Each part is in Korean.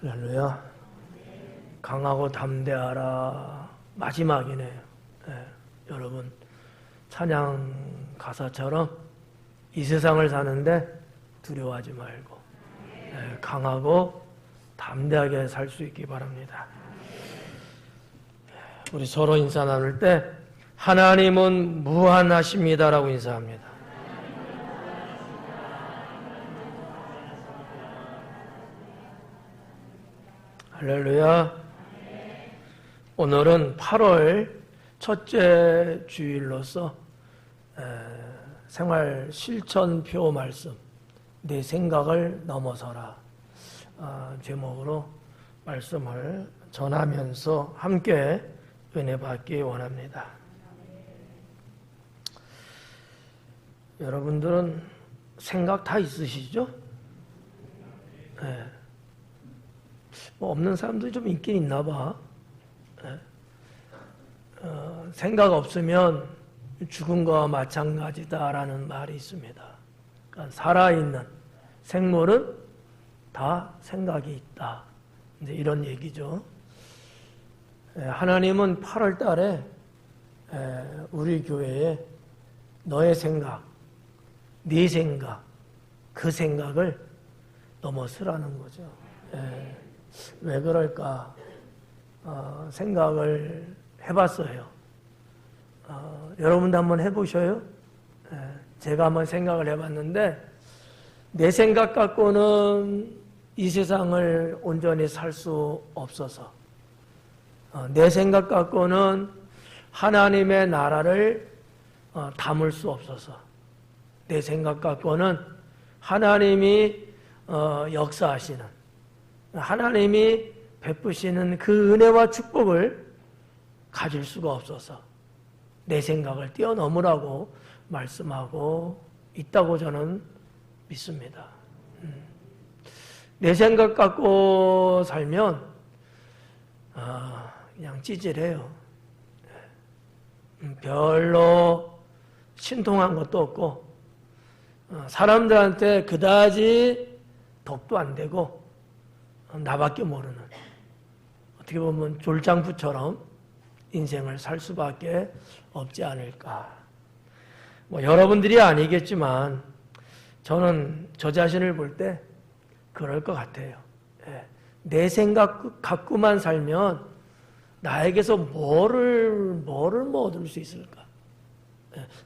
할렐루야. 강하고 담대하라. 마지막이네요. 여러분, 찬양 가사처럼 이 세상을 사는데 두려워하지 말고 강하고 담대하게 살 수 있기 바랍니다. 우리 서로 인사 나눌 때 하나님은 무한하십니다라고 인사합니다. 할렐루야. 오늘은 8월 첫째 주일로서 생활 실천표 말씀, 내 생각을 넘어서라 제목으로 말씀을 전하면서 함께 은혜 받기 원합니다. 여러분들은 생각 다 있으시죠? 뭐 없는 사람들이 좀 있긴 있나 봐. 생각 없으면 죽은 거와 마찬가지다라는 말이 있습니다. 그러니까 살아있는 생물은 다 생각이 있다. 이제 이런 얘기죠. 하나님은 8월 달에 우리 교회에 너의 생각, 네 생각, 그 생각을 넘어서라는 거죠. 왜 그럴까? 생각을 해봤어요. 여러분도 한번 해보셔요? 제가 한번 생각을 해봤는데 내 생각 갖고는 이 세상을 온전히 살 수 없어서 내 생각 갖고는 하나님의 나라를 담을 수 없어서 내 생각 갖고는 하나님이 역사하시는 하나님이 베푸시는 그 은혜와 축복을 가질 수가 없어서 내 생각을 뛰어넘으라고 말씀하고 있다고 저는 믿습니다. 내 생각 갖고 살면 그냥 찌질해요. 별로 신통한 것도 없고 사람들한테 그다지 덕도 안 되고 나밖에 모르는 어떻게 보면 졸장부처럼 인생을 살 수밖에 없지 않을까. 뭐 여러분들이 아니겠지만 저는 저 자신을 볼 때 그럴 것 같아요. 내 생각 갖고만 살면 나에게서 뭐를 얻을 수 있을까?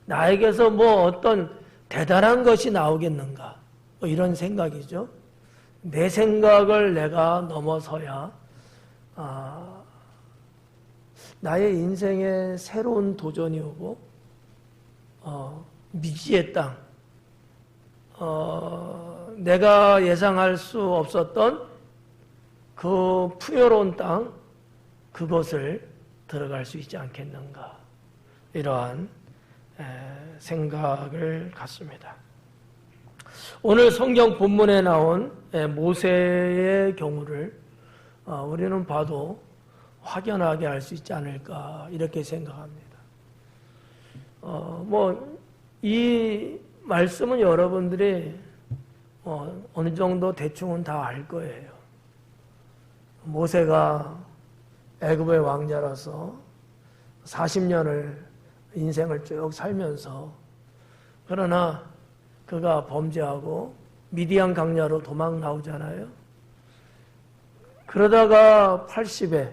나에게서 뭐 어떤 대단한 것이 나오겠는가? 뭐 이런 생각이죠. 내 생각을 내가 넘어서야 나의 인생에 새로운 도전이 오고 미지의 땅, 내가 예상할 수 없었던 그 풍요로운 땅, 그것을 들어갈 수 있지 않겠는가, 이러한 생각을 갖습니다. 오늘 성경 본문에 나온 모세의 경우를 우리는 봐도 확연하게 알 수 있지 않을까 이렇게 생각합니다. 이 말씀은 여러분들이 어느 정도 대충은 다 알 거예요. 모세가 애굽의 왕자로서 40년을 인생을 쭉 살면서 그러나 그가 범죄하고 미디안 강야로 도망 나오잖아요. 그러다가 80에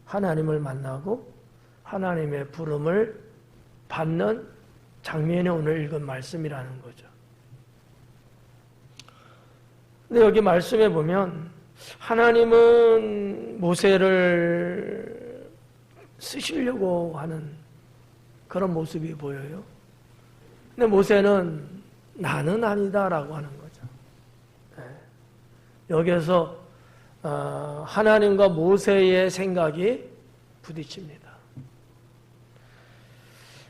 하나님을 만나고 하나님의 부름을 받는 장면이 오늘 읽은 말씀이라는 거죠. 근데 여기 말씀에 보면 하나님은 모세를 쓰시려고 하는 그런 모습이 보여요. 근데 모세는 나는 아니다라고 하는 거죠. 여기에서 하나님과 모세의 생각이 부딪힙니다.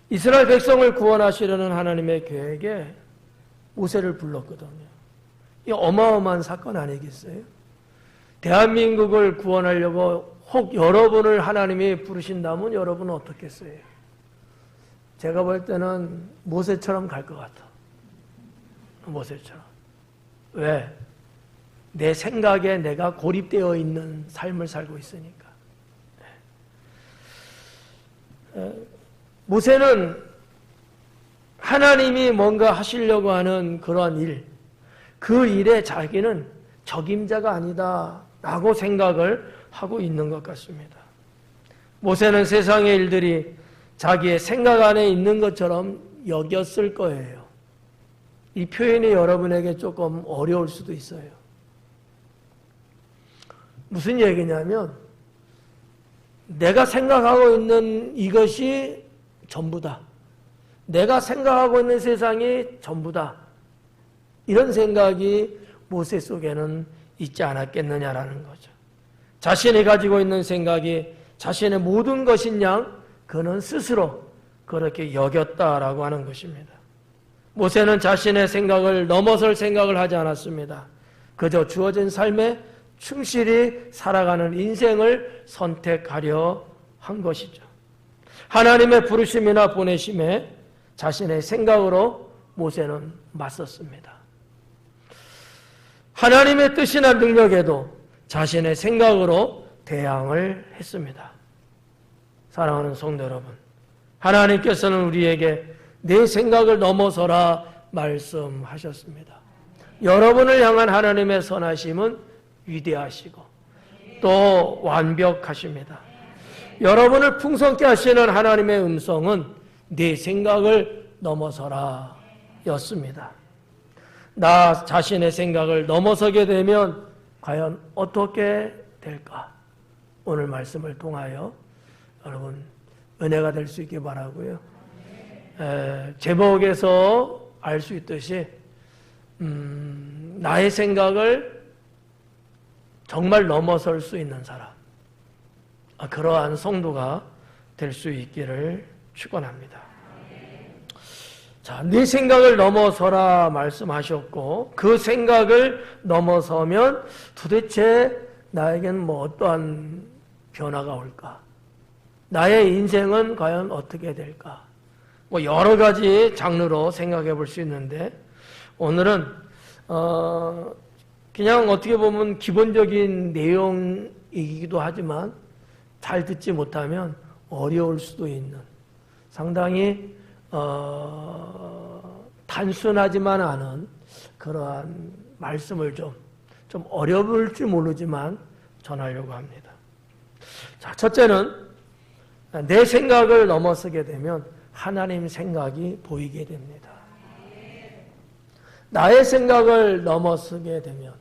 이스라엘 백성을 구원하시려는 하나님의 계획에 모세를 불렀거든요. 이 어마어마한 사건 아니겠어요? 대한민국을 구원하려고 혹 여러분을 하나님이 부르신다면 여러분은 어떻겠어요? 제가 볼 때는 모세처럼 갈 것 같아. 모세처럼. 왜? 내 생각에 내가 고립되어 있는 삶을 살고 있으니까. 모세는 하나님이 뭔가 하시려고 하는 그러한 일, 그 일에 자기는 적임자가 아니다 라고 생각을 하고 있는 것 같습니다. 모세는 세상의 일들이 자기의 생각 안에 있는 것처럼 여겼을 거예요. 이 표현이 여러분에게 조금 어려울 수도 있어요. 무슨 얘기냐면 내가 생각하고 있는 이것이 전부다. 내가 생각하고 있는 세상이 전부다. 이런 생각이 모세 속에는 있지 않았겠느냐라는 거죠. 자신이 가지고 있는 생각이 자신의 모든 것인 양 그는 스스로 그렇게 여겼다라고 하는 것입니다. 모세는 자신의 생각을 넘어설 생각을 하지 않았습니다. 그저 주어진 삶에 충실히 살아가는 인생을 선택하려 한 것이죠. 하나님의 부르심이나 보내심에 자신의 생각으로 모세는 맞섰습니다. 하나님의 뜻이나 능력에도 자신의 생각으로 대항을 했습니다. 사랑하는 성도 여러분, 하나님께서는 우리에게 내 생각을 넘어서라 말씀하셨습니다. 여러분을 향한 하나님의 선하심은 위대하시고 또 완벽하십니다. 여러분을 풍성케 하시는 하나님의 음성은 내 생각을 넘어서라 였습니다. 나 자신의 생각을 넘어서게 되면 과연 어떻게 될까? 오늘 말씀을 통하여 여러분 은혜가 될 수 있길 바라고요. 제목에서 알 수 있듯이 나의 생각을 정말 넘어설 수 있는 사람, 그러한 성도가 될 수 있기를 축원합니다. 자, 네 생각을 넘어서라 말씀하셨고 그 생각을 넘어서면 도대체 나에겐 뭐 어떠한 변화가 올까? 나의 인생은 과연 어떻게 될까? 뭐 여러 가지 장르로 생각해 볼 수 있는데 오늘은 그냥 어떻게 보면 기본적인 내용이기도 하지만 잘 듣지 못하면 어려울 수도 있는 상당히 단순하지만 않은 그러한 말씀을 좀 어려울지 모르지만 전하려고 합니다. 자, 첫째는 내 생각을 넘어서게 되면 하나님 생각이 보이게 됩니다. 나의 생각을 넘어서게 되면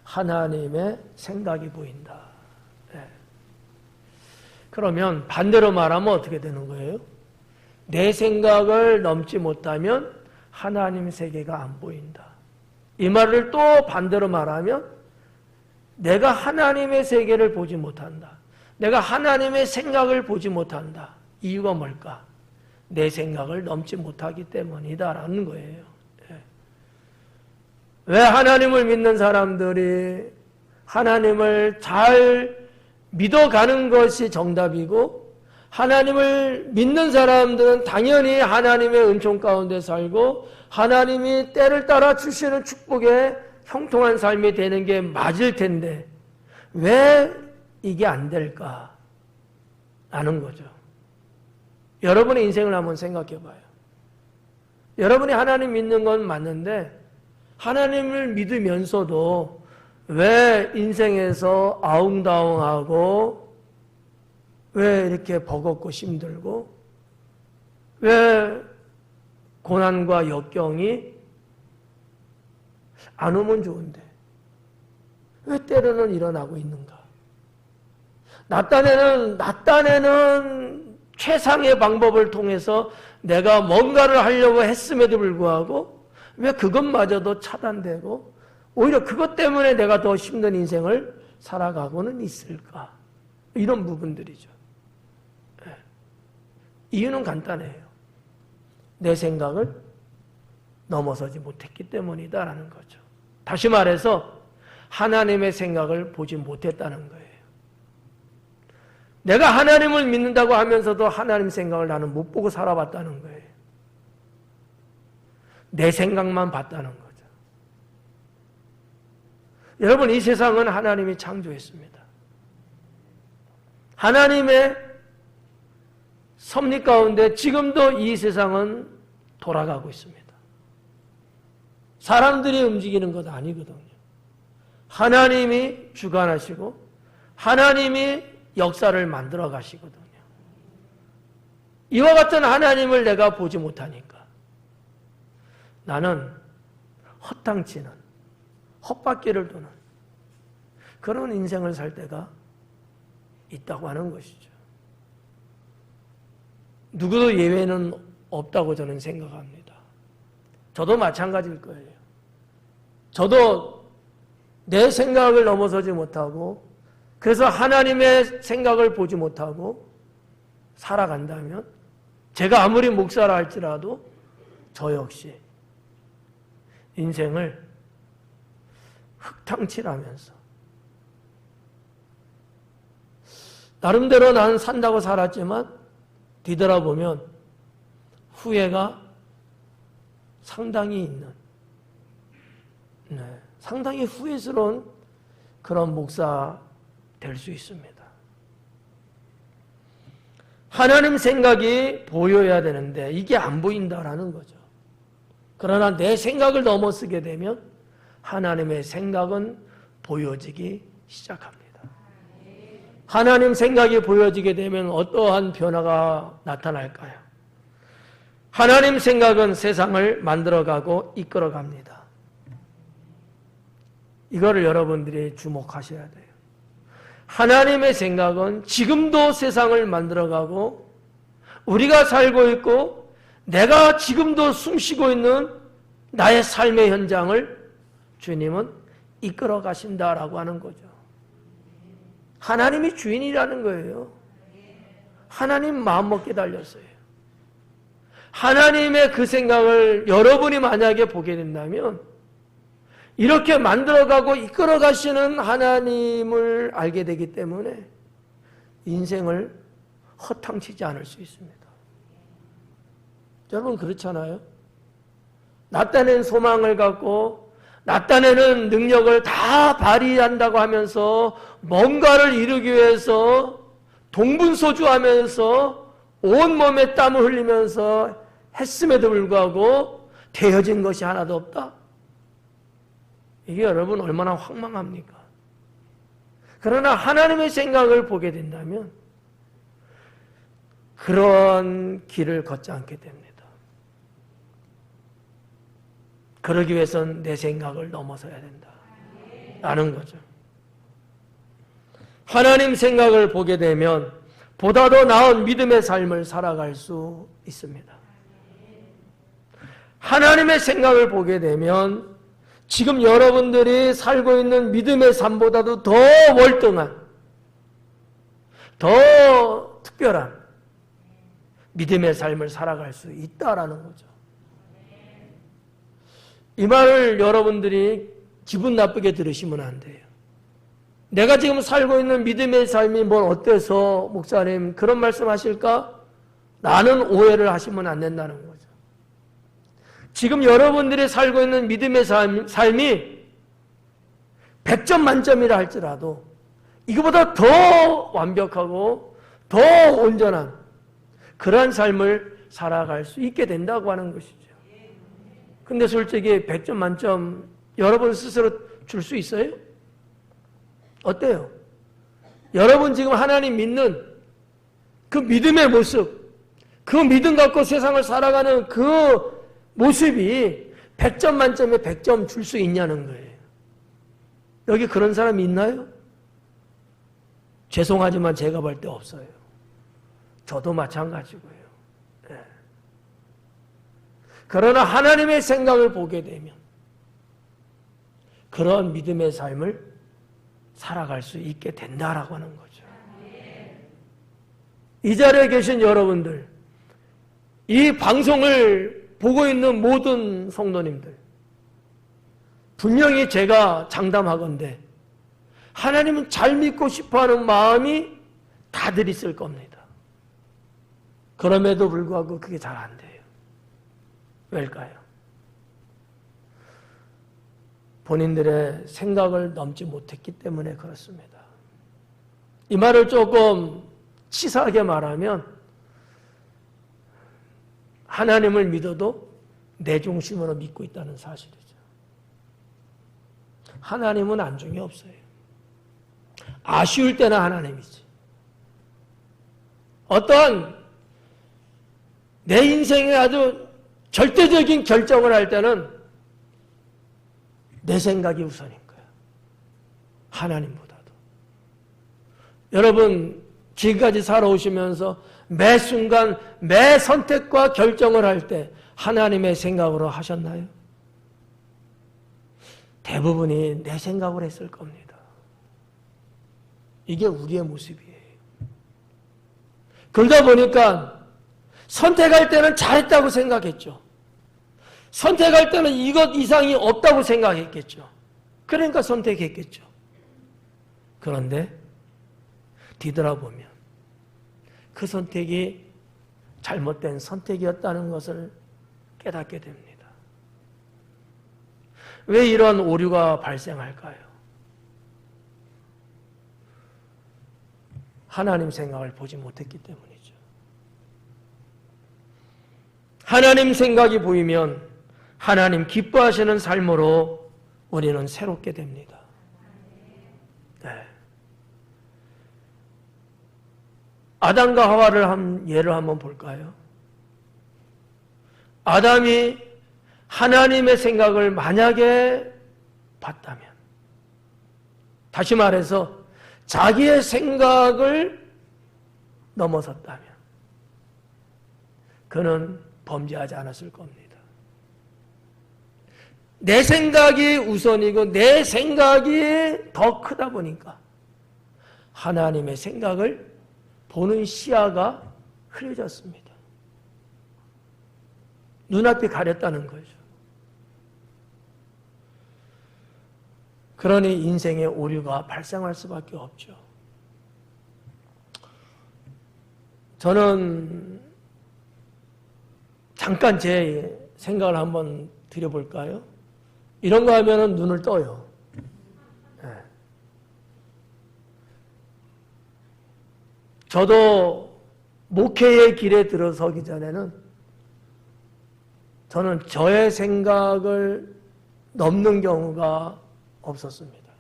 하나님의 생각이 보인다. 네. 그러면 반대로 말하면 어떻게 되는 거예요? 내 생각을 넘지 못하면 하나님 세계가 안 보인다. 이 말을 또 반대로 말하면 내가 하나님의 세계를 보지 못한다. 내가 하나님의 생각을 보지 못한다. 이유가 뭘까? 내 생각을 넘지 못하기 때문이다라는 거예요. 왜 하나님을 믿는 사람들이 하나님을 잘 믿어가는 것이 정답이고 하나님을 믿는 사람들은 당연히 하나님의 은총 가운데 살고 하나님이 때를 따라 주시는 축복에 형통한 삶이 되는 게 맞을 텐데 왜 이게 안 될까? 아는 거죠. 여러분의 인생을 한번 생각해 봐요. 여러분이 하나님 믿는 건 맞는데 하나님을 믿으면서도 왜 인생에서 아웅다웅하고 왜 이렇게 버겁고 힘들고 왜 고난과 역경이 안 오면 좋은데 왜 때로는 일어나고 있는가? 나 딴에는 최상의 방법을 통해서 내가 뭔가를 하려고 했음에도 불구하고 왜 그것마저도 차단되고 오히려 그것 때문에 내가 더 힘든 인생을 살아가고는 있을까? 이런 부분들이죠. 네. 이유는 간단해요. 내 생각을 넘어서지 못했기 때문이다라는 거죠. 다시 말해서 하나님의 생각을 보지 못했다는 거예요. 내가 하나님을 믿는다고 하면서도 하나님 생각을 나는 못 보고 살아봤다는 거예요. 내 생각만 봤다는 거죠. 여러분, 이 세상은 하나님이 창조했습니다. 하나님의 섭리 가운데 지금도 이 세상은 돌아가고 있습니다. 사람들이 움직이는 것 아니거든요. 하나님이 주관하시고 하나님이 역사를 만들어 가시거든요. 이와 같은 하나님을 내가 보지 못하니까 나는 허탕치는 헛바퀴를 도는 그런 인생을 살 때가 있다고 하는 것이죠. 누구도 예외는 없다고 저는 생각합니다. 저도 마찬가지일 거예요. 저도 내 생각을 넘어서지 못하고 그래서 하나님의 생각을 보지 못하고 살아간다면 제가 아무리 목사라 할지라도 저 역시 인생을 흙탕칠하면서 나름대로 나는 산다고 살았지만 뒤돌아보면 후회가 상당히 있는 상당히 후회스러운 그런 목사 될 수 있습니다. 하나님 생각이 보여야 되는데 이게 안 보인다라는 거죠. 그러나 내 생각을 넘어서게 되면 하나님의 생각은 보여지기 시작합니다. 하나님 생각이 보여지게 되면 어떠한 변화가 나타날까요? 하나님 생각은 세상을 만들어가고 이끌어갑니다. 이거를 여러분들이 주목하셔야 돼요. 하나님의 생각은 지금도 세상을 만들어가고 우리가 살고 있고 내가 지금도 숨쉬고 있는 나의 삶의 현장을 주님은 이끌어 가신다라고 하는 거죠. 하나님이 주인이라는 거예요. 하나님 마음먹기에 달렸어요. 하나님의 그 생각을 여러분이 만약에 보게 된다면 이렇게 만들어가고 이끌어가시는 하나님을 알게 되기 때문에 인생을 허탕치지 않을 수 있습니다. 여러분 그렇잖아요? 나타낸 소망을 갖고 나타내는 능력을 다 발휘한다고 하면서 뭔가를 이루기 위해서 동분서주하면서 온몸에 땀을 흘리면서 했음에도 불구하고 되어진 것이 하나도 없다? 이게 여러분 얼마나 황망합니까? 그러나 하나님의 생각을 보게 된다면 그런 길을 걷지 않게 됩니다. 그러기 위해서는 내 생각을 넘어서야 된다 라는 거죠. 하나님 생각을 보게 되면 보다 더 나은 믿음의 삶을 살아갈 수 있습니다. 하나님의 생각을 보게 되면 지금 여러분들이 살고 있는 믿음의 삶보다도 더 월등한, 더 특별한 믿음의 삶을 살아갈 수 있다라는 거죠. 이 말을 여러분들이 기분 나쁘게 들으시면 안 돼요. 내가 지금 살고 있는 믿음의 삶이 뭘 어때서 목사님 그런 말씀 하실까? 라는 오해를 하시면 안 된다는 거죠. 지금 여러분들이 살고 있는 믿음의 삶이 100점 만점이라 할지라도 이거보다 더 완벽하고 더 온전한 그러한 삶을 살아갈 수 있게 된다고 하는 것이죠. 근데 솔직히 100점 만점 여러분 스스로 줄 수 있어요? 어때요? 여러분 지금 하나님 믿는 그 믿음의 모습, 그 믿음 갖고 세상을 살아가는 그 모습이 100점 만점에 100점 줄 수 있냐는 거예요. 여기 그런 사람이 있나요? 죄송하지만 제가 볼 때 없어요. 저도 마찬가지고요. 네. 그러나 하나님의 생각을 보게 되면 그런 믿음의 삶을 살아갈 수 있게 된다라고 하는 거죠. 이 자리에 계신 여러분들, 이 방송을 보고 있는 모든 성도님들, 분명히 제가 장담하건대 하나님은 잘 믿고 싶어하는 마음이 다들 있을 겁니다. 그럼에도 불구하고 그게 잘 안 돼요. 왜일까요? 본인들의 생각을 넘지 못했기 때문에 그렇습니다. 이 말을 조금 치사하게 말하면 하나님을 믿어도 내 중심으로 믿고 있다는 사실이죠. 하나님은 안중에 없어요. 아쉬울 때는 하나님이지. 어떠한 내 인생에 아주 절대적인 결정을 할 때는 내 생각이 우선인 거야. 하나님보다도. 여러분 지금까지 살아오시면서 매 순간 매 선택과 결정을 할 때 하나님의 생각으로 하셨나요? 대부분이 내 생각을 했을 겁니다. 이게 우리의 모습이에요. 그러다 보니까 선택할 때는 잘했다고 생각했죠. 선택할 때는 이것 이상이 없다고 생각했겠죠. 그러니까 선택했겠죠. 그런데 뒤돌아보면 그 선택이 잘못된 선택이었다는 것을 깨닫게 됩니다. 왜 이런 오류가 발생할까요? 하나님 생각을 보지 못했기 때문이죠. 하나님 생각이 보이면 하나님 기뻐하시는 삶으로 우리는 새롭게 됩니다. 네. 아담과 하와를 한 예를 한번 볼까요? 아담이 하나님의 생각을 만약에 봤다면, 다시 말해서 자기의 생각을 넘어섰다면 그는 범죄하지 않았을 겁니다. 내 생각이 우선이고 내 생각이 더 크다 보니까 하나님의 생각을 보는 시야가 흐려졌습니다. 눈앞이 가렸다는 거죠. 그러니 인생의 오류가 발생할 수밖에 없죠. 저는 잠깐 제 생각을 한번 드려볼까요? 이런 거 하면은 눈을 떠요. 네. 저도 목회의 길에 들어서기 전에는 저는 저의 생각을 넘는 경우가 없었습니다.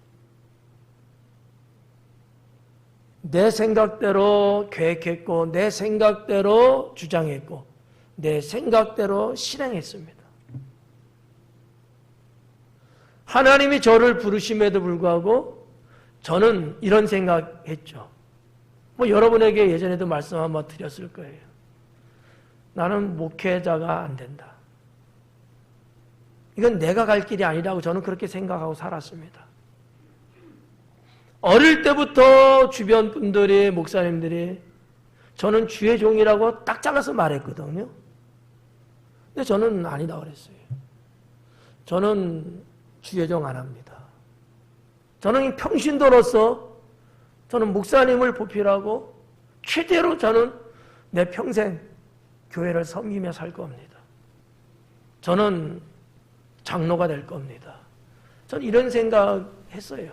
내 생각대로 계획했고 내 생각대로 주장했고 내 생각대로 실행했습니다. 하나님이 저를 부르심에도 불구하고 저는 이런 생각했죠. 여러분에게 예전에도 말씀 한번 드렸을 거예요. 나는 목회자가 안 된다. 이건 내가 갈 길이 아니라고 저는 그렇게 생각하고 살았습니다. 어릴 때부터 주변 분들이, 목사님들이 저는 주의 종이라고 딱 잘라서 말했거든요. 근데 저는 아니다 그랬어요. 저는 주의 종 안 합니다. 저는 평신도로서 저는 목사님을 보필하고 최대로 저는 내 평생 교회를 섬기며 살 겁니다. 저는 장로가 될 겁니다. 저는 이런 생각했어요.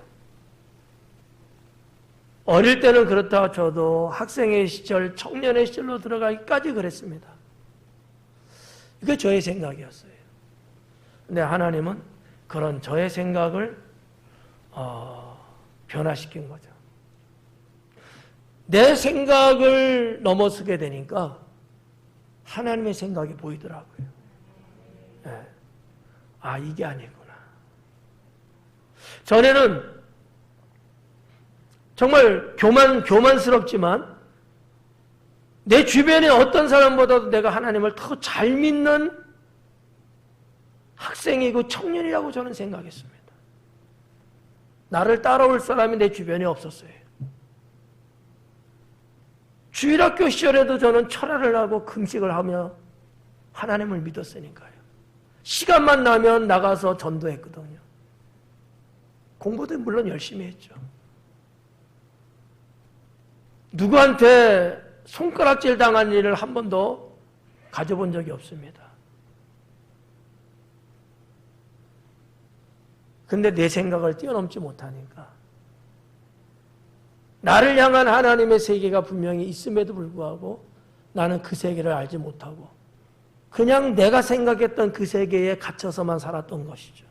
어릴 때는 그렇다 저도 학생의 시절, 청년의 시절로 들어가기까지 그랬습니다. 이게 저의 생각이었어요. 근데 하나님은 그런 저의 생각을 변화시킨 거죠. 내 생각을 넘어서게 되니까 하나님의 생각이 보이더라고요. 네. 아, 이게 아니구나. 전에는 정말 교만스럽지만 내 주변에 어떤 사람보다도 내가 하나님을 더 잘 믿는 학생이고 청년이라고 저는 생각했습니다. 나를 따라올 사람이 내 주변에 없었어요. 주일학교 시절에도 저는 철야를 하고 금식을 하며 하나님을 믿었으니까요. 시간만 나면 나가서 전도했거든요. 공부도 물론 열심히 했죠. 누구한테 손가락질 당한 일을 한 번도 가져본 적이 없습니다. 근데 내 생각을 뛰어넘지 못하니까 나를 향한 하나님의 세계가 분명히 있음에도 불구하고 나는 그 세계를 알지 못하고 그냥 내가 생각했던 그 세계에 갇혀서만 살았던 것이죠.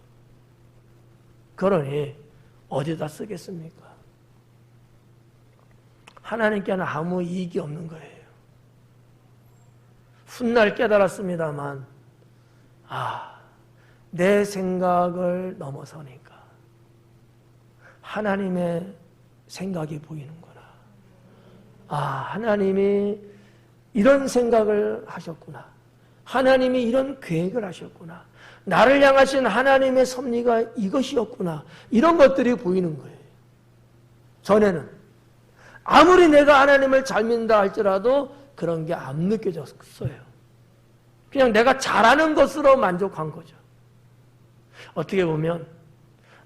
그러니 어디다 쓰겠습니까? 하나님께는 아무 이익이 없는 거예요. 훗날 깨달았습니다만 내 생각을 넘어서니까 하나님의 생각이 보이는구나. 하나님이 이런 생각을 하셨구나. 하나님이 이런 계획을 하셨구나. 나를 향하신 하나님의 섭리가 이것이었구나. 이런 것들이 보이는 거예요. 전에는 아무리 내가 하나님을 잘 믿는다 할지라도 그런 게 안 느껴졌어요. 그냥 내가 잘하는 것으로 만족한 거죠. 어떻게 보면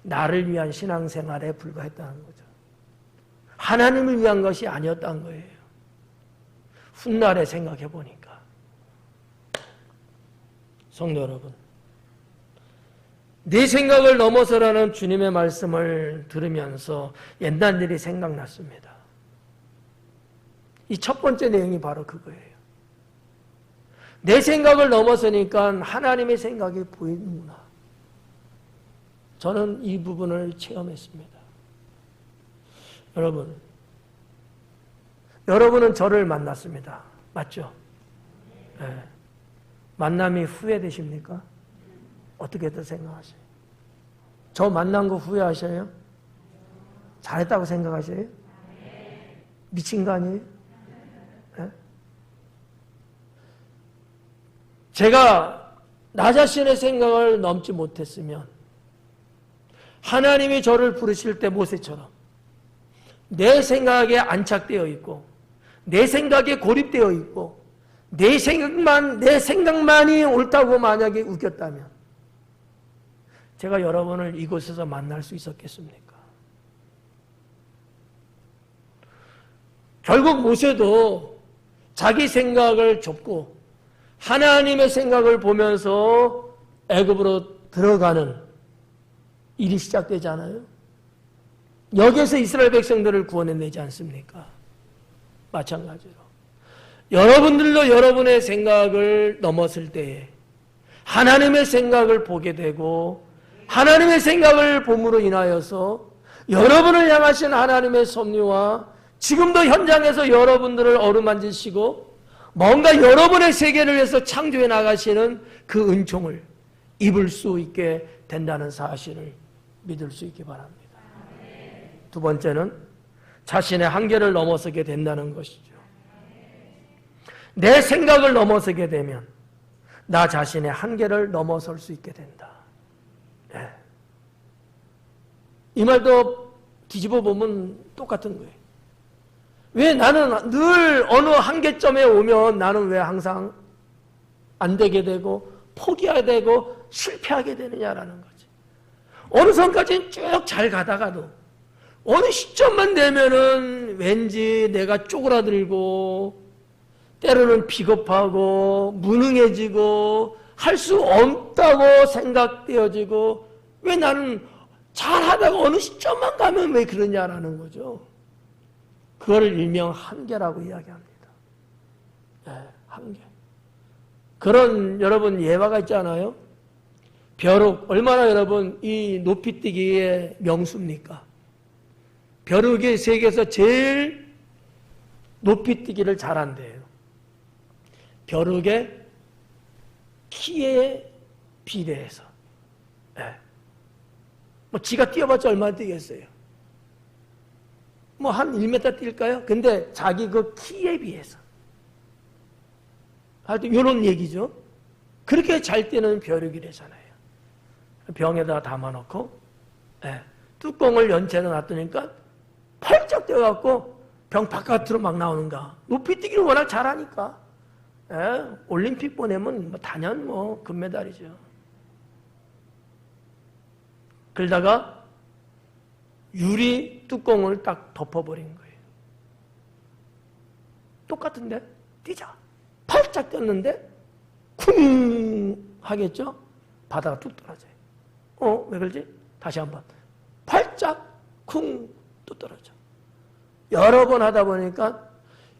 나를 위한 신앙생활에 불과했다는 거죠. 하나님을 위한 것이 아니었다는 거예요. 훗날에 생각해 보니까. 성도 여러분, 내 생각을 넘어서라는 주님의 말씀을 들으면서 옛날 일이 생각났습니다. 이 첫 번째 내용이 바로 그거예요. 내 생각을 넘어서니까 하나님의 생각이 보이는구나. 저는 이 부분을 체험했습니다. 여러분은 저를 만났습니다. 맞죠? 네. 만남이 후회되십니까? 어떻게들 생각하세요? 저 만난 거 후회하셔요? 잘했다고 생각하셔요? 미친 거 아니에요? 네? 제가 나 자신의 생각을 넘지 못했으면 하나님이 저를 부르실 때 모세처럼 내 생각에 안착되어 있고 내 생각에 고립되어 있고 내 생각만이 옳다고 만약에 우겼다면 제가 여러분을 이곳에서 만날 수 있었겠습니까? 결국 모세도 자기 생각을 접고 하나님의 생각을 보면서 애굽으로 들어가는 일이 시작되잖아요. 여기에서 이스라엘 백성들을 구원해내지 않습니까? 마찬가지로 여러분들도 여러분의 생각을 넘었을 때에 하나님의 생각을 보게 되고 하나님의 생각을 봄으로 인하여서 여러분을 향하신 하나님의 섭리와 지금도 현장에서 여러분들을 어루만지시고 뭔가 여러분의 세계를 위해서 창조해 나가시는 그 은총을 입을 수 있게 된다는 사실을 믿을 수 있기 바랍니다. 두 번째는 자신의 한계를 넘어서게 된다는 것이죠. 내 생각을 넘어서게 되면 나 자신의 한계를 넘어설 수 있게 된다. 네. 이 말도 뒤집어 보면 똑같은 거예요. 왜 나는 늘 어느 한계점에 오면 나는 왜 항상 안 되게 되고 포기하게 되고 실패하게 되느냐라는 거지. 어느 선까지는 쭉 잘 가다가도 어느 시점만 되면은 왠지 내가 쪼그라들고 때로는 비겁하고 무능해지고 할 수 없다고 생각되어지고 왜 나는 잘하다가 어느 시점만 가면 왜 그러냐라는 거죠. 그거를 일명 한계라고 이야기합니다. 네, 한계. 그런 여러분 예화가 있잖아요. 벼룩, 얼마나 여러분 이 높이뛰기의 명수입니까? 벼룩이 세계에서 제일 높이뛰기를 잘한대요. 벼룩의 키에 비례해서. 네. 지가 뛰어봤자 얼마나 뛰겠어요? 한 1m 뛸까요? 근데 자기 그 키에 비해서. 하여튼 이런 얘기죠. 그렇게 잘 뛰는 벼룩이래잖아요. 병에다가 담아놓고 뚜껑을 연체로 놔두니까 펄쩍 뛰어갖고 병 바깥으로 막 나오는가. 높이뛰기를 워낙 잘하니까 올림픽 보내면 단연 금메달이죠. 그러다가 유리 뚜껑을 딱 덮어버린 거예요. 똑같은데? 뛰자. 팔짝 뛰었는데 쿵 하겠죠? 바다가 뚝 떨어져요. 왜 그러지? 다시 한번 팔짝 쿵 또 떨어져. 여러 번 하다 보니까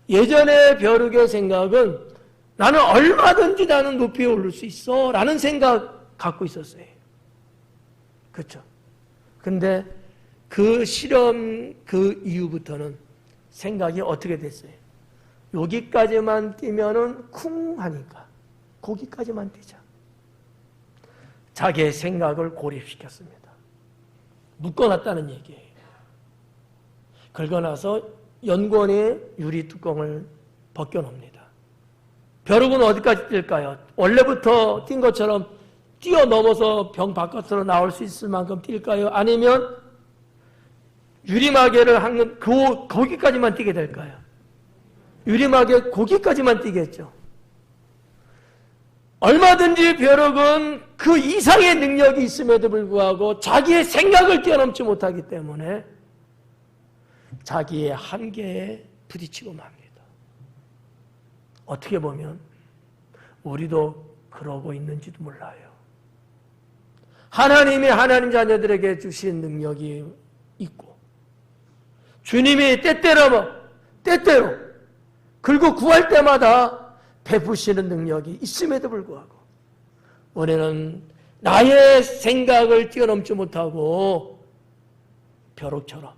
예전에 벼룩의 생각은 나는 얼마든지 나는 높이 오를 수 있어 라는 생각 갖고 있었어요. 그렇죠? 근데 그 실험 그 이후부터는 생각이 어떻게 됐어요? 여기까지만 뛰면은 쿵 하니까 거기까지만 뛰자. 자기의 생각을 고립시켰습니다. 묶어놨다는 얘기예요. 긁어놔서 연구원의 유리 뚜껑을 벗겨놓습니다. 벼룩은 어디까지 뛸까요? 원래부터 뛴 것처럼 뛰어넘어서 병 바깥으로 나올 수 있을 만큼 뛸까요? 아니면 유리마개를 한 거기까지만 뛰게 될까요? 유리마개 거기까지만 뛰겠죠. 얼마든지 벼룩은 그 이상의 능력이 있음에도 불구하고 자기의 생각을 뛰어넘지 못하기 때문에 자기의 한계에 부딪히고 맙니다. 어떻게 보면 우리도 그러고 있는지도 몰라요. 하나님이 하나님 자녀들에게 주신 능력이 있고 주님이 때때로 그리고 구할 때마다 베푸시는 능력이 있음에도 불구하고 우리는 나의 생각을 뛰어넘지 못하고 벼룩처럼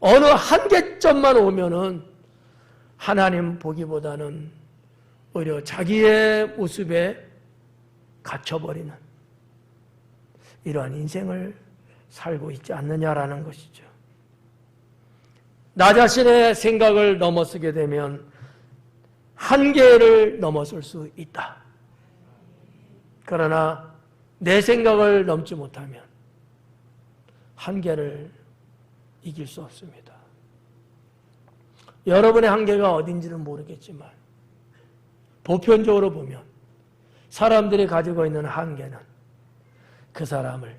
어느 한계점만 오면은 하나님 보기보다는 오히려 자기의 모습에 갇혀버리는 이러한 인생을 살고 있지 않느냐라는 것이죠. 나 자신의 생각을 넘어서게 되면 한계를 넘어설 수 있다. 그러나 내 생각을 넘지 못하면 한계를 이길 수 없습니다. 여러분의 한계가 어딘지는 모르겠지만 보편적으로 보면 사람들이 가지고 있는 한계는 그 사람을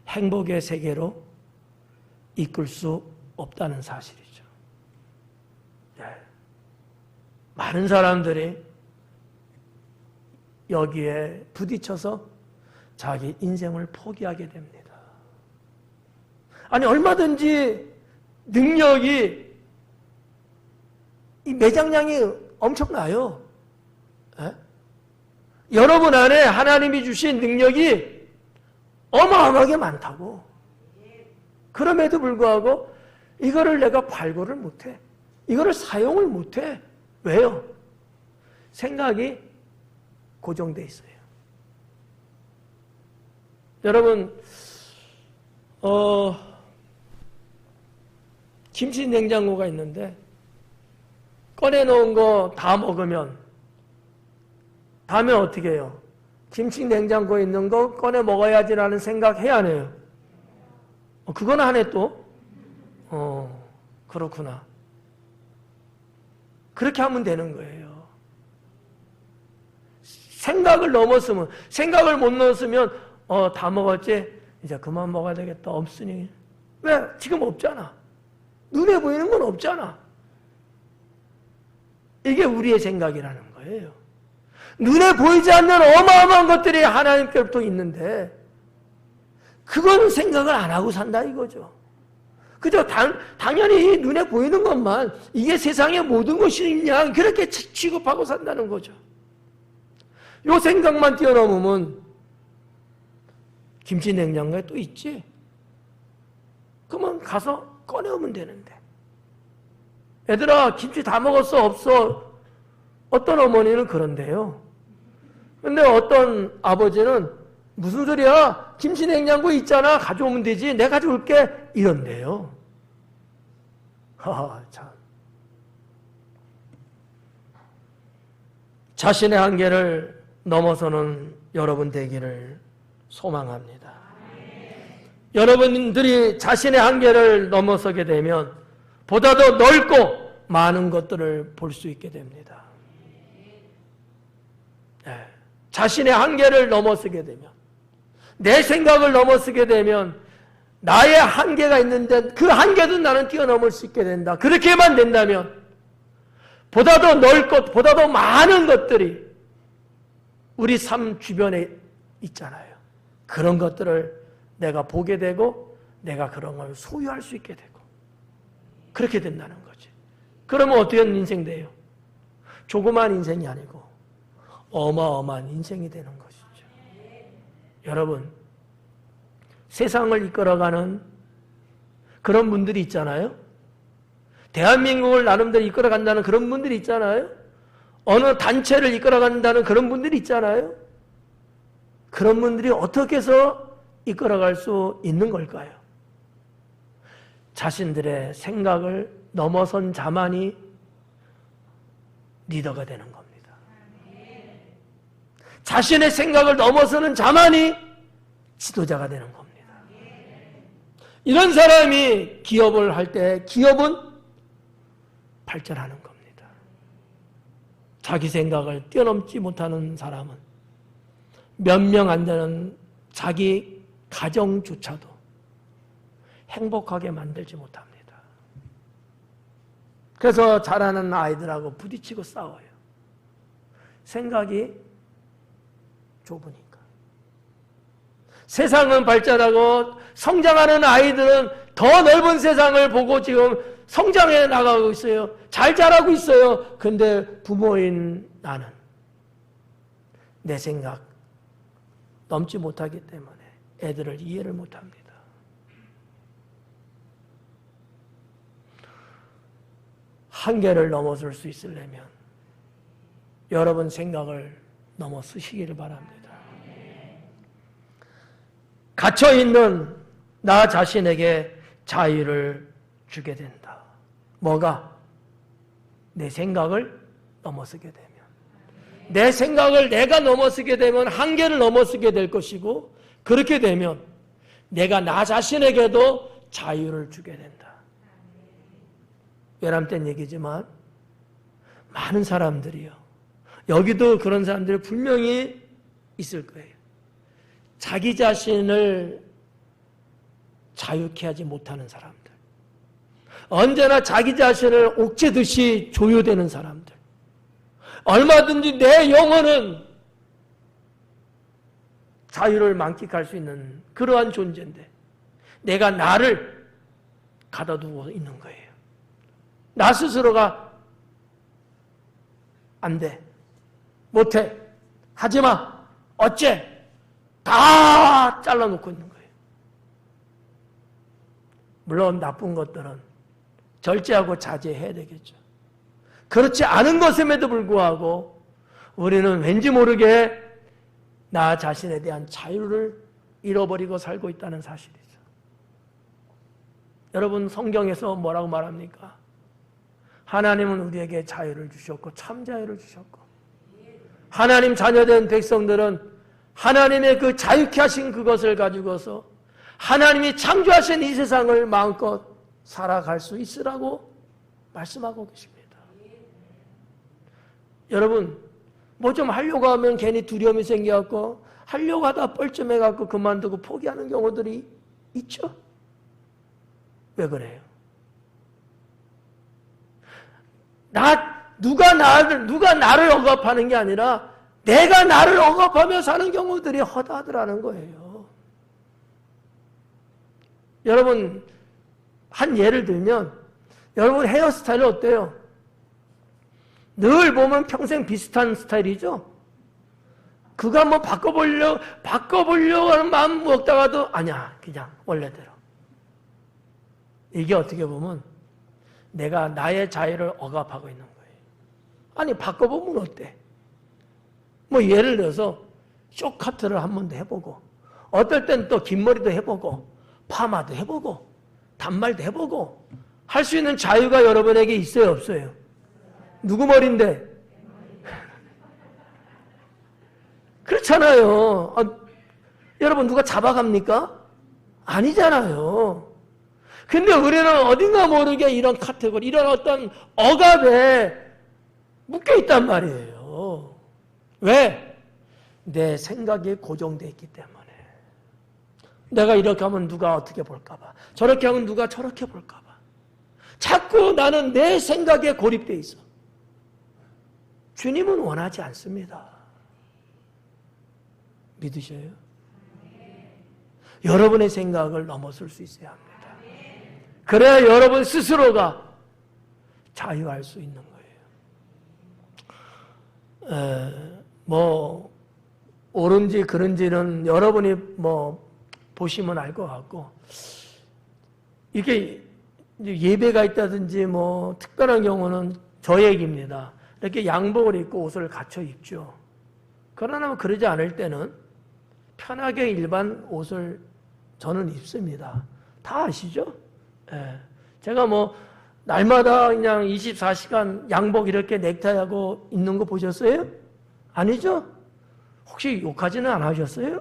행복의 세계로 이끌 수 없다는 사실이죠. 네. 많은 사람들이 여기에 부딪혀서 자기 인생을 포기하게 됩니다. 아니 얼마든지 능력이 이 매장량이 엄청나요. 에? 여러분 안에 하나님이 주신 능력이 어마어마하게 많다고. 그럼에도 불구하고 이거를 내가 발굴을 못해. 이거를 사용을 못해. 왜요? 생각이 고정돼 있어요. 여러분 김치 냉장고가 있는데 꺼내놓은 거 다 먹으면 다음에 어떻게 해요? 김치 냉장고에 있는 거 꺼내 먹어야지라는 생각 해야 안 해요? 그건 안 해 또? 그렇구나. 그렇게 하면 되는 거예요. 생각을 넘었으면, 생각을 못 넣었으면 다 먹었지? 이제 그만 먹어야 되겠다. 없으니. 왜? 지금 없잖아. 눈에 보이는 건 없잖아. 이게 우리의 생각이라는 거예요. 눈에 보이지 않는 어마어마한 것들이 하나님께로부터 있는데 그건 생각을 안 하고 산다 이거죠. 그죠? 당연히 눈에 보이는 것만 이게 세상의 모든 것이냐 그렇게 취급하고 산다는 거죠. 요 생각만 뛰어넘으면 김치 냉장고에 또 있지? 그러면 가서 꺼내오면 되는데. 얘들아 김치 다 먹었어? 없어? 어떤 어머니는 그런데요. 근데 어떤 아버지는 무슨 소리야? 김치 냉장고에 있잖아. 가져오면 되지. 내가 가져올게. 이런데요. 참. 자신의 한계를 넘어서는 여러분 되기를 소망합니다. 여러분들이 자신의 한계를 넘어서게 되면 보다 더 넓고 많은 것들을 볼 수 있게 됩니다. 네. 자신의 한계를 넘어서게 되면 내 생각을 넘어서게 되면 나의 한계가 있는데 그 한계도 나는 뛰어넘을 수 있게 된다. 그렇게만 된다면 보다 더 넓고 보다 더 많은 것들이 우리 삶 주변에 있잖아요. 그런 것들을 내가 보게 되고 내가 그런 걸 소유할 수 있게 되고 그렇게 된다는 거지. 그러면 어떻게 인생 돼요? 조그만 인생이 아니고 어마어마한 인생이 되는 것이죠. 여러분, 세상을 이끌어가는 그런 분들이 있잖아요. 대한민국을 나름대로 이끌어간다는 그런 분들이 있잖아요. 어느 단체를 이끌어간다는 그런 분들이 있잖아요. 그런 분들이 어떻게 해서 이끌어갈 수 있는 걸까요? 자신들의 생각을 넘어선 자만이 리더가 되는 겁니다. 자신의 생각을 넘어서는 자만이 지도자가 되는 겁니다. 이런 사람이 기업을 할 때 기업은 발전하는 겁니다. 자기 생각을 뛰어넘지 못하는 사람은 몇 명 안 되는 자기 가정조차도 행복하게 만들지 못합니다. 그래서 자라는 아이들하고 부딪히고 싸워요. 생각이 좁으니까. 세상은 발전하고 성장하는 아이들은 더 넓은 세상을 보고 지금 성장해 나가고 있어요. 잘 자라고 있어요. 근데 부모인 나는 내 생각 넘지 못하기 때문에 애들을 이해를 못합니다. 한계를 넘어설 수 있으려면 여러분 생각을 넘어서시기를 바랍니다. 갇혀있는 나 자신에게 자유를 주게 된다. 뭐가? 내 생각을 넘어서게 되면. 내 생각을 내가 넘어서게 되면 한계를 넘어서게 될 것이고 그렇게 되면 내가 나 자신에게도 자유를 주게 된다. 외람된 얘기지만 많은 사람들이요. 여기도 그런 사람들이 분명히 있을 거예요. 자기 자신을 자유케 하지 못하는 사람들. 언제나 자기 자신을 옥죄듯이 조여되는 사람들. 얼마든지 내 영혼은 자유를 만끽할 수 있는 그러한 존재인데 내가 나를 가둬두고 있는 거예요. 나 스스로가 안 돼. 못해. 하지마. 어째. 다 잘라놓고 있는 거예요. 물론 나쁜 것들은 절제하고 자제해야 되겠죠. 그렇지 않은 것임에도 불구하고 우리는 왠지 모르게 나 자신에 대한 자유를 잃어버리고 살고 있다는 사실이죠. 여러분 성경에서 뭐라고 말합니까? 하나님은 우리에게 자유를 주셨고 참 자유를 주셨고 하나님 자녀된 백성들은 하나님의 그 자유케 하신 그것을 가지고서 하나님이 창조하신 이 세상을 마음껏 살아갈 수 있으라고 말씀하고 계십니다. 여러분 뭐 좀 하려고 하면 괜히 두려움이 생겨갖고 하려고 하다 뻘쭘해갖고 그만두고 포기하는 경우들이 있죠? 왜 그래요? 누가 나를 억압하는 게 아니라 내가 나를 억압하며 사는 경우들이 허다하더라는 거예요. 여러분, 한 예를 들면, 여러분 헤어스타일 어때요? 늘 보면 평생 비슷한 스타일이죠? 그거 한번 바꿔보려고 하는 마음 먹다가도, 아니야, 그냥 원래대로. 이게 어떻게 보면, 내가 나의 자유를 억압하고 있는 거예요. 아니, 바꿔보면 어때? 뭐 예를 들어서 쇼카트를 한 번 더 해보고 어떨 땐 또 긴 머리도 해보고 파마도 해보고 단말도 해보고 할 수 있는 자유가 여러분에게 있어요 없어요? 누구 머리인데? 그렇잖아요. 여러분 누가 잡아갑니까? 아니잖아요. 근데 우리는 어딘가 모르게 이런 카테고리 이런 어떤 억압에 묶여있단 말이에요. 왜? 내 생각이 고정되어 있기 때문에. 내가 이렇게 하면 누가 어떻게 볼까봐. 저렇게 하면 누가 저렇게 볼까봐. 자꾸 나는 내 생각에 고립되어 있어. 주님은 원하지 않습니다. 믿으셔요? 여러분의 생각을 넘어설 수 있어야 합니다. 그래야 여러분 스스로가 자유할 수 있는 거예요. 뭐 옳은지 그른지는 여러분이 뭐 보시면 알 것 같고, 이렇게 예배가 있다든지 뭐 특별한 경우는 저 얘기입니다. 이렇게 양복을 입고 옷을 갖춰 입죠. 그러나 그러지 않을 때는 편하게 일반 옷을 저는 입습니다. 다 아시죠? 예. 제가 뭐 날마다 그냥 24시간 양복 이렇게 넥타이하고 입는 거 보셨어요? 아니죠? 혹시 욕하지는 않으셨어요?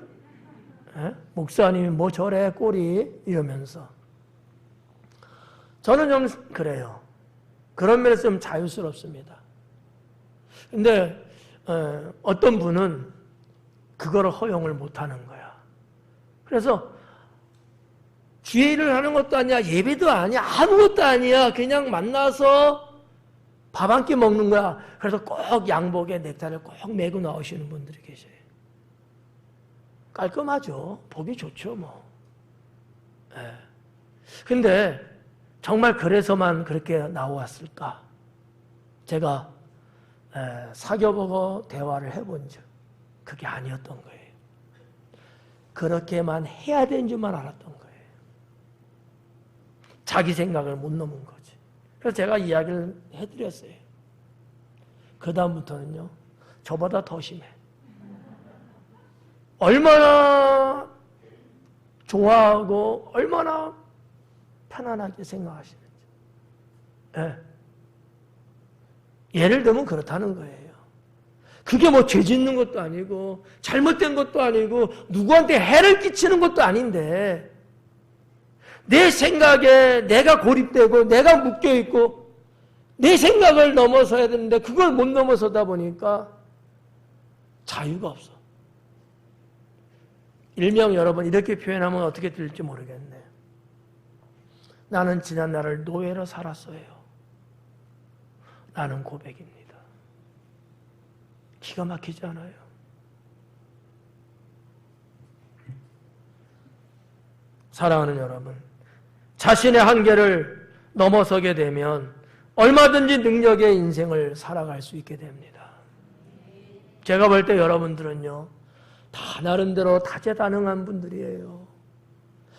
예? 목사님이 뭐 저래 꼴이 이러면서. 저는 좀 그래요. 그런 면에서 좀 자유스럽습니다. 근데 어떤 분은 그거를 허용을 못하는 거야. 그래서 주일을 하는 것도 아니야, 예배도 아니야, 아무것도 아니야. 그냥 만나서 밥 한 끼 먹는 거야. 그래서 꼭 양복에 넥타이를 꼭 메고 나오시는 분들이 계셔요. 깔끔하죠. 보기 좋죠, 뭐. 예. 근데 정말 그래서만 그렇게 나왔을까? 제가 사귀어보고 대화를 해본 적 그게 아니었던 거예요. 그렇게만 해야 되는 줄만 알았던 거예요. 자기 생각을 못 넘은 거지. 그래서 제가 이야기를 해드렸어요. 그 다음부터는요, 저보다 더 심해. 얼마나 좋아하고 얼마나 편안하게 생각하시는지. 예. 예를 들면 그렇다는 거예요. 그게 뭐 죄 짓는 것도 아니고 잘못된 것도 아니고 누구한테 해를 끼치는 것도 아닌데, 내 생각에 내가 고립되고 내가 묶여있고 내 생각을 넘어서야 되는데 그걸 못 넘어서다 보니까 자유가 없어. 일명 여러분 이렇게 표현하면 어떻게 들릴지 모르겠네. 나는 지난 날을 노예로 살았어요. 라는 고백입니다. 기가 막히지 않아요? 사랑하는 여러분, 자신의 한계를 넘어서게 되면 얼마든지 능력의 인생을 살아갈 수 있게 됩니다. 제가 볼 때 여러분들은요, 다 나름대로 다재다능한 분들이에요.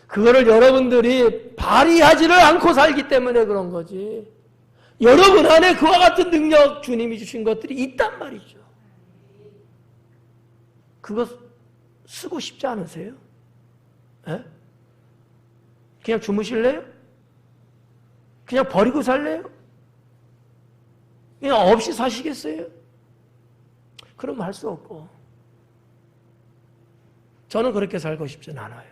그거를 여러분들이 발휘하지를 않고 살기 때문에 그런 거지. 여러분 안에 그와 같은 능력 주님이 주신 것들이 있단 말이죠. 그거 쓰고 싶지 않으세요? 에? 그냥 주무실래요? 그냥 버리고 살래요? 그냥 없이 사시겠어요? 그럼 할 수 없고. 저는 그렇게 살고 싶진 않아요.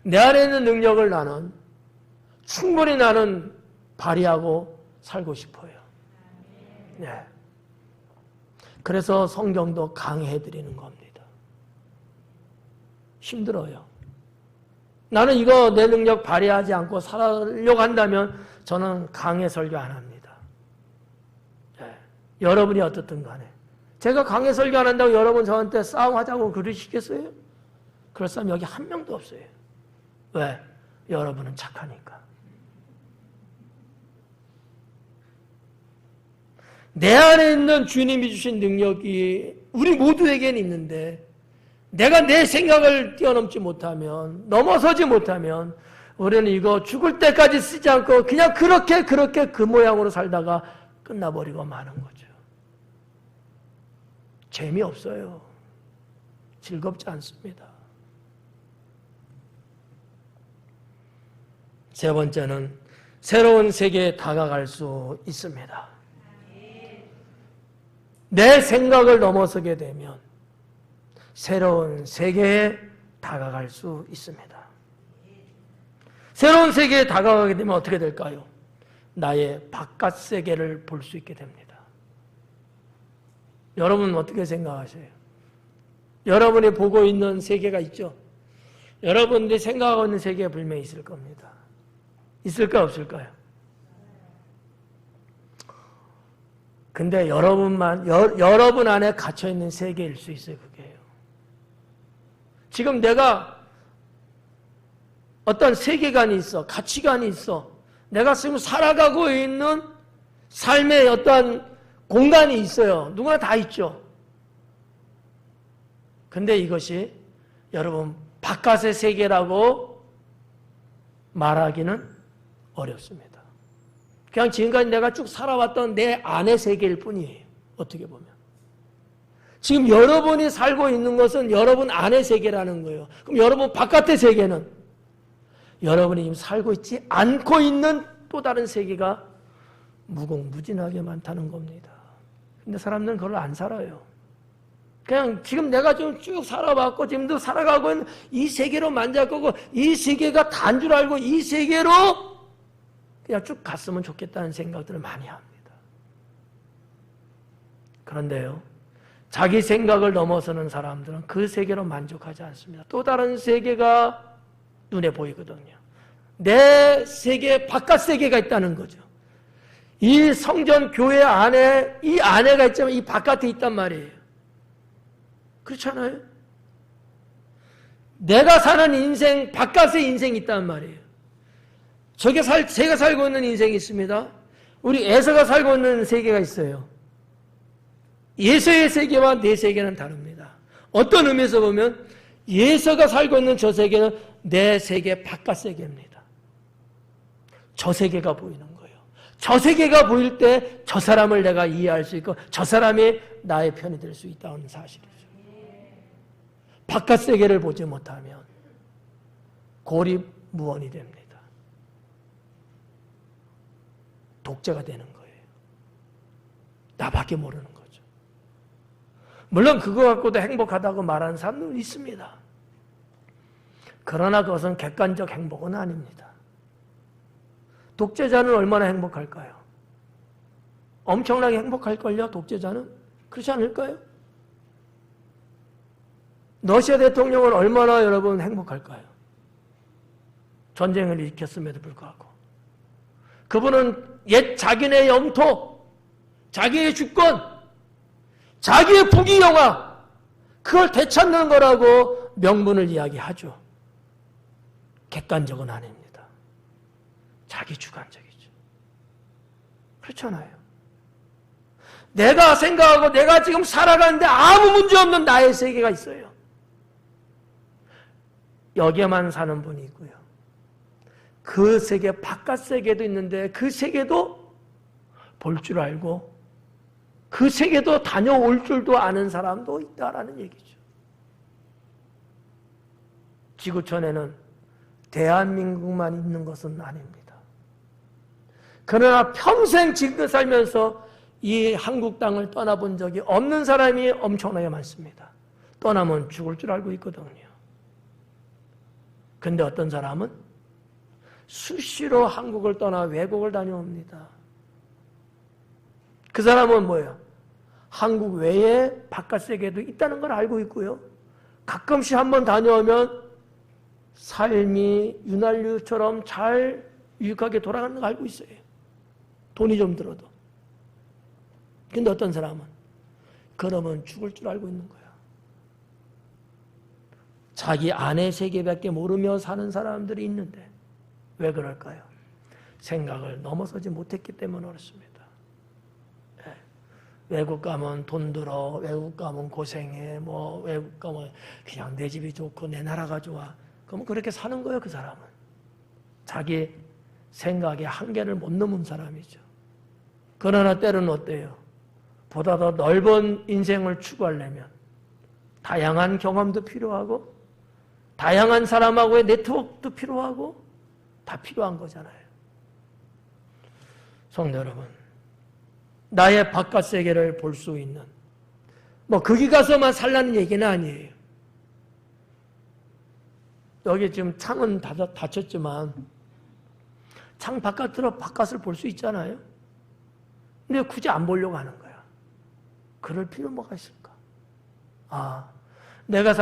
내 안에 있는 능력을 충분히 나는 발휘하고 살고 싶어요. 네. 그래서 성경도 강해드리는 겁니다. 힘들어요. 나는 이거 내 능력 발휘하지 않고 살려고 한다면 저는 강해 설교 안 합니다. 네. 여러분이 어떻든 간에. 제가 강해 설교 안 한다고 여러분 저한테 싸움하자고 그러시겠어요? 그럴 사람 여기 한 명도 없어요. 왜? 여러분은 착하니까. 내 안에 있는 주님이 주신 능력이 우리 모두에게는 있는데 내가 내 생각을 뛰어넘지 못하면, 넘어서지 못하면 우리는 이거 죽을 때까지 쓰지 않고 그냥 그렇게 그 모양으로 살다가 끝나버리고 마는 거죠. 재미없어요. 즐겁지 않습니다. 세 번째는 새로운 세계에 다가갈 수 있습니다. 내 생각을 넘어서게 되면 새로운 세계에 다가갈 수 있습니다. 새로운 세계에 다가가게 되면 어떻게 될까요? 나의 바깥 세계를 볼 수 있게 됩니다. 여러분은 어떻게 생각하세요? 여러분이 보고 있는 세계가 있죠? 여러분들이 생각하고 있는 세계가 분명히 있을 겁니다. 있을까 없을까요? 근데 여러분 안에 갇혀있는 세계일 수 있어요, 그게요. 지금 내가 어떤 세계관이 있어, 가치관이 있어. 내가 지금 살아가고 있는 삶의 어떤 공간이 있어요. 누구나 다 있죠. 근데 이것이 여러분 바깥의 세계라고 말하기는 어렵습니다. 그냥 지금까지 내가 쭉 살아왔던 내 안의 세계일 뿐이에요. 어떻게 보면. 지금 여러분이 살고 있는 것은 여러분 안의 세계라는 거예요. 그럼 여러분 바깥의 세계는 여러분이 지금 살고 있지 않고 있는 또 다른 세계가 무궁무진하게 많다는 겁니다. 근데 사람들은 그걸 안 살아요. 그냥 지금 내가 좀 쭉 살아봤고 지금도 살아가고 있는 이 세계로 만족하고 이 세계가 다인 줄 알고 이 세계로 그냥 쭉 갔으면 좋겠다는 생각들을 많이 합니다. 그런데요, 자기 생각을 넘어서는 사람들은 그 세계로 만족하지 않습니다. 또 다른 세계가 눈에 보이거든요. 내 세계, 바깥 세계가 있다는 거죠. 이 성전 교회 안에 이 안에가 있지만 이 바깥에 있단 말이에요. 그렇잖아요? 내가 사는 인생, 바깥에 인생이 있단 말이에요. 제가 살고 있는 인생이 있습니다. 우리 에서가 살고 있는 세계가 있어요. 예서의 세계와 내 세계는 다릅니다. 어떤 의미에서 보면 예서가 살고 있는 저 세계는 내 세계 바깥 세계입니다. 저 세계가 보이는 거예요. 저 세계가 보일 때 저 사람을 내가 이해할 수 있고 저 사람이 나의 편이 될 수 있다는 사실이죠. 바깥 세계를 보지 못하면 고립무원이 됩니다. 독재가 되는 거예요. 나밖에 모르는 거죠. 물론 그거 갖고도 행복하다고 말하는 사람들은 있습니다. 그러나 그것은 객관적 행복은 아닙니다. 독재자는 얼마나 행복할까요? 엄청나게 행복할걸요, 독재자는? 그렇지 않을까요? 러시아 대통령은 얼마나 여러분 행복할까요? 전쟁을 일으켰음에도 불구하고. 그분은 옛 자기네 영토, 자기의 주권, 자기의 부귀영화, 그걸 되찾는 거라고 명분을 이야기하죠. 객관적은 아닙니다. 자기 주관적이죠. 그렇잖아요. 내가 생각하고 내가 지금 살아가는데 아무 문제 없는 나의 세계가 있어요. 여기에만 사는 분이 있고요. 그 세계 바깥 세계도 있는데 그 세계도 볼 줄 알고 그 세계도 다녀올 줄도 아는 사람도 있다라는 얘기죠. 지구촌에는 대한민국만 있는 것은 아닙니다. 그러나 평생 지금 살면서 이 한국 땅을 떠나본 적이 없는 사람이 엄청나게 많습니다. 떠나면 죽을 줄 알고 있거든요. 근데 어떤 사람은 수시로 한국을 떠나 외국을 다녀옵니다. 그 사람은 뭐예요? 한국 외에 바깥 세계도 있다는 걸 알고 있고요. 가끔씩 한번 다녀오면 삶이 윤활유처럼 잘 유익하게 돌아가는 걸 알고 있어요. 돈이 좀 들어도. 근데 어떤 사람은 그러면 죽을 줄 알고 있는 거야. 자기 안의 세계밖에 모르며 사는 사람들이 있는데 왜 그럴까요? 생각을 넘어서지 못했기 때문에 그렇습니다. 외국 가면 돈 들어, 외국 가면 고생해, 외국 가면 그냥 내 집이 좋고 내 나라가 좋아. 그럼 그렇게 사는 거예요, 그 사람은. 자기 생각의 한계를 못 넘은 사람이죠. 그러나 때로는 어때요? 보다 더 넓은 인생을 추구하려면 다양한 경험도 필요하고 다양한 사람하고의 네트워크도 필요하고 다 필요한 거잖아요. 성도 여러분, 나의 바깥 세계를 볼 수 있는 거기 가서만 살라는 얘기는 아니에요. 여기 지금 창은 닫혔지만 창 바깥을 볼 수 있잖아요. 근데 굳이 안 보려고 하는 거야. 그럴 필요 뭐가 있을까? 내가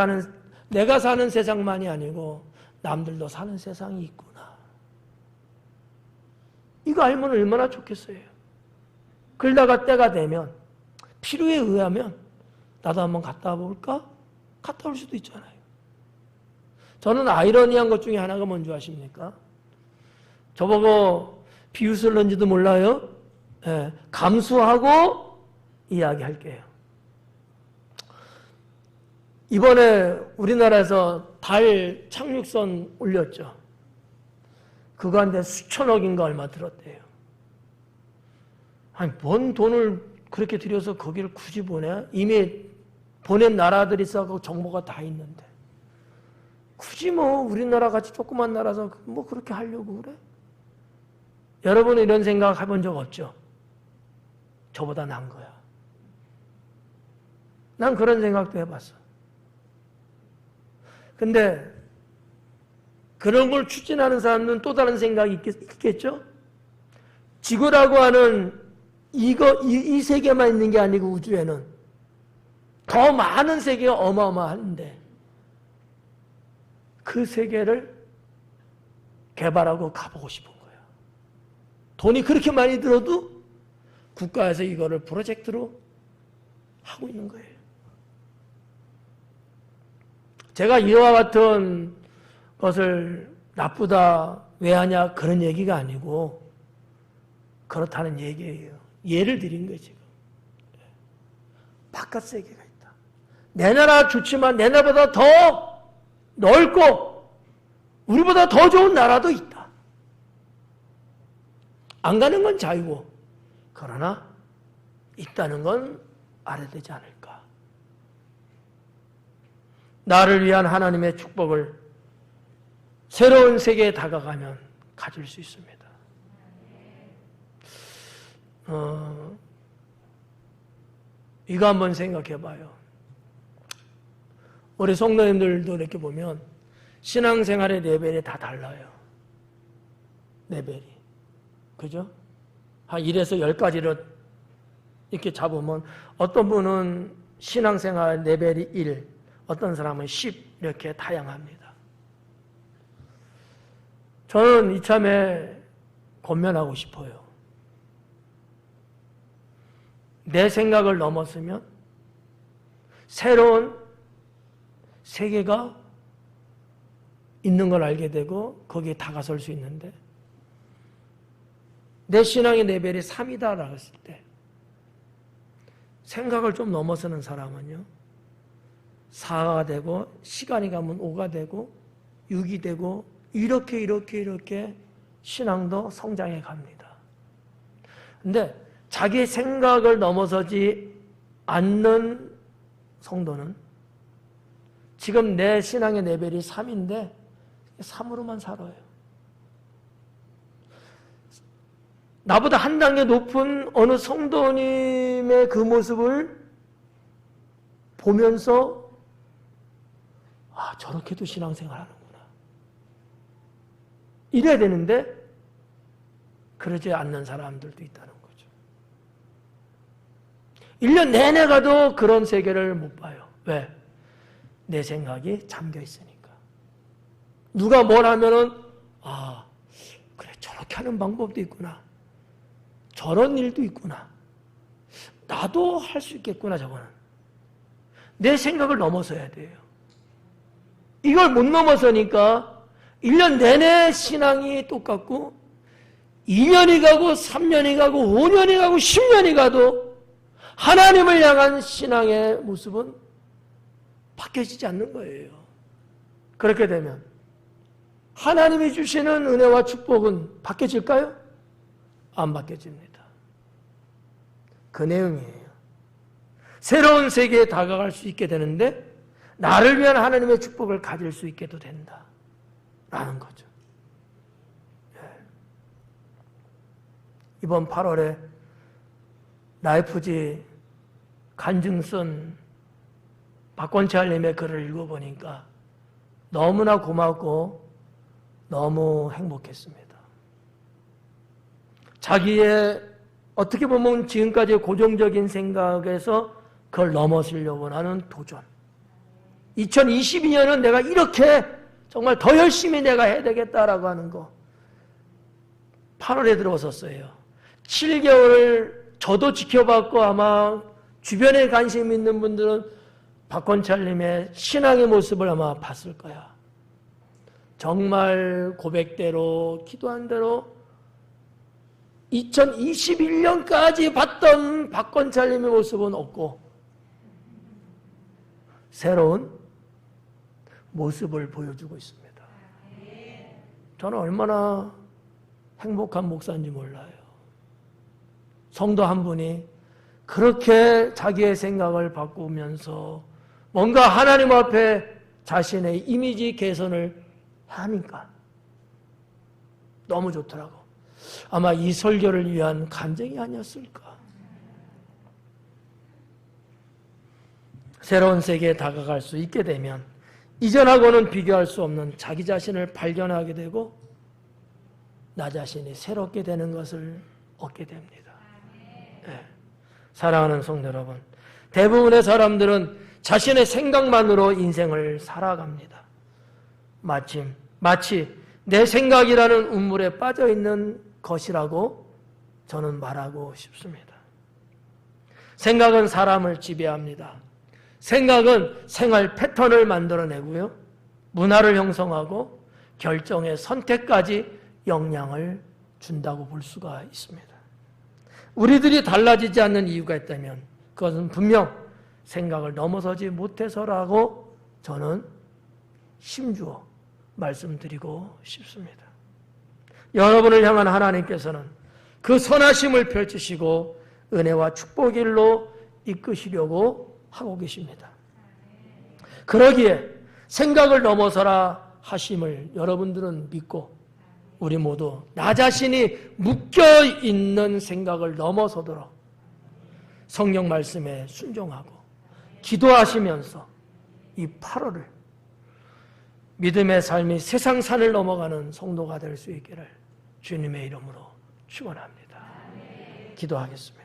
사는 세상만이 아니고 남들도 사는 세상이 있구나. 이거 알면 얼마나 좋겠어요. 그러다가 때가 되면 필요에 의하면 나도 한번 갔다 와볼까? 갔다 올 수도 있잖아요. 저는 아이러니한 것 중에 하나가 뭔지 아십니까? 저보고 비웃을런지도 몰라요. 예, 감수하고 이야기할게요. 이번에 우리나라에서 달 착륙선 올렸죠. 그거 한데 수천억인가 얼마 들었대요. 아니, 뭔 돈을 그렇게 들여서 거기를 굳이 보내? 이미 보낸 나라들이 있어서 정보가 다 있는데. 굳이 뭐 우리나라 같이 조그만 나라서 뭐 그렇게 하려고 그래? 여러분은 이런 생각 해본 적 없죠? 저보다 난 거야. 난 그런 생각도 해봤어. 근데 그런 걸 추진하는 사람은 또 다른 생각이 있겠죠? 지구라고 하는 이 세계만 있는 게 아니고 우주에는 더 많은 세계가 어마어마한데 그 세계를 개발하고 가보고 싶은 거야. 돈이 그렇게 많이 들어도 국가에서 이거를 프로젝트로 하고 있는 거예요. 제가 이와 같은 것을 나쁘다, 왜 하냐 그런 얘기가 아니고 그렇다는 얘기예요. 예를 드린 거예요, 지금. 바깥 세계가 있다. 내 나라 좋지만 내 나라보다 더 넓고 우리보다 더 좋은 나라도 있다. 안 가는 건 자유고 그러나 있다는 건 알아야 되지 않을까. 나를 위한 하나님의 축복을 새로운 세계에 다가가면 가질 수 있습니다. 이거 한번 생각해 봐요. 우리 성도님들도 이렇게 보면 신앙생활의 레벨이 다 달라요. 레벨이. 그죠? 한 1에서 10가지를 이렇게 잡으면 어떤 분은 신앙생활 레벨이 1, 어떤 사람은 10 이렇게 다양합니다. 저는 이참에 권면하고 싶어요. 내 생각을 넘었으면 새로운 세계가 있는 걸 알게 되고 거기에 다가설 수 있는데 내 신앙의 레벨이 3이다라고 했을 때 생각을 좀 넘어서는 사람은요 4가 되고 시간이 가면 5가 되고 6이 되고 이렇게 신앙도 성장해 갑니다. 근데 자기 생각을 넘어서지 않는 성도는 지금 내 신앙의 레벨이 3인데 3으로만 살아요. 나보다 한 단계 높은 어느 성도님의 그 모습을 보면서 아, 저렇게도 신앙생활 하는구나. 이래야 되는데 그러지 않는 사람들도 있다는 거죠. 1년 내내 가도 그런 세계를 못 봐요. 왜? 내 생각이 잠겨 있으니까. 누가 뭘 하면은 아, 그래 저렇게 하는 방법도 있구나. 저런 일도 있구나. 나도 할 수 있겠구나 저거는. 내 생각을 넘어서야 돼요. 이걸 못 넘어서니까 1년 내내 신앙이 똑같고 2년이 가고 3년이 가고 5년이 가고 10년이 가도 하나님을 향한 신앙의 모습은 바뀌어지지 않는 거예요. 그렇게 되면 하나님이 주시는 은혜와 축복은 바뀌어질까요? 안 바뀌어집니다. 그 내용이에요. 새로운 세계에 다가갈 수 있게 되는데 나를 위한 하나님의 축복을 가질 수 있게도 된다. 라는 거죠. 이번 8월에 라이프지 간증선 박권치 할님의 글을 읽어보니까 너무나 고맙고 너무 행복했습니다. 자기의 어떻게 보면 지금까지의 고정적인 생각에서 그걸 넘어서려고 하는 도전. 2022년은 내가 이렇게 정말 더 열심히 내가 해야 되겠다라고 하는 거 8월에 들어섰어요. 7개월을 저도 지켜봤고 아마 주변에 관심 있는 분들은 박권찰님의 신앙의 모습을 아마 봤을 거야. 정말 고백대로 기도한 대로 2021년까지 봤던 박건찰님의 모습은 없고 새로운 모습을 보여주고 있습니다. 저는 얼마나 행복한 목사인지 몰라요. 성도 한 분이 그렇게 자기의 생각을 바꾸면서 뭔가 하나님 앞에 자신의 이미지 개선을 하니까 너무 좋더라고. 아마 이 설교를 위한 간증이 아니었을까. 새로운 세계에 다가갈 수 있게 되면 이전하고는 비교할 수 없는 자기 자신을 발견하게 되고 나 자신이 새롭게 되는 것을 얻게 됩니다. 네. 사랑하는 성도 여러분, 대부분의 사람들은 자신의 생각만으로 인생을 살아갑니다. 마치 내 생각이라는 우물에 빠져있는 것이라고 저는 말하고 싶습니다. 생각은 사람을 지배합니다. 생각은 생활 패턴을 만들어내고요. 문화를 형성하고 결정의 선택까지 영향을 준다고 볼 수가 있습니다. 우리들이 달라지지 않는 이유가 있다면 그것은 분명 생각을 넘어서지 못해서라고 저는 심주어 말씀드리고 싶습니다. 여러분을 향한 하나님께서는 그 선하심을 펼치시고 은혜와 축복의 길로 이끄시려고 하고 계십니다. 그러기에 생각을 넘어서라 하심을 여러분들은 믿고 우리 모두 나 자신이 묶여있는 생각을 넘어서도록 성경 말씀에 순종하고 기도하시면서 이 8월을 믿음의 삶이 세상 산을 넘어가는 성도가 될 수 있기를 주님의 이름으로 축원합니다. 기도하겠습니다.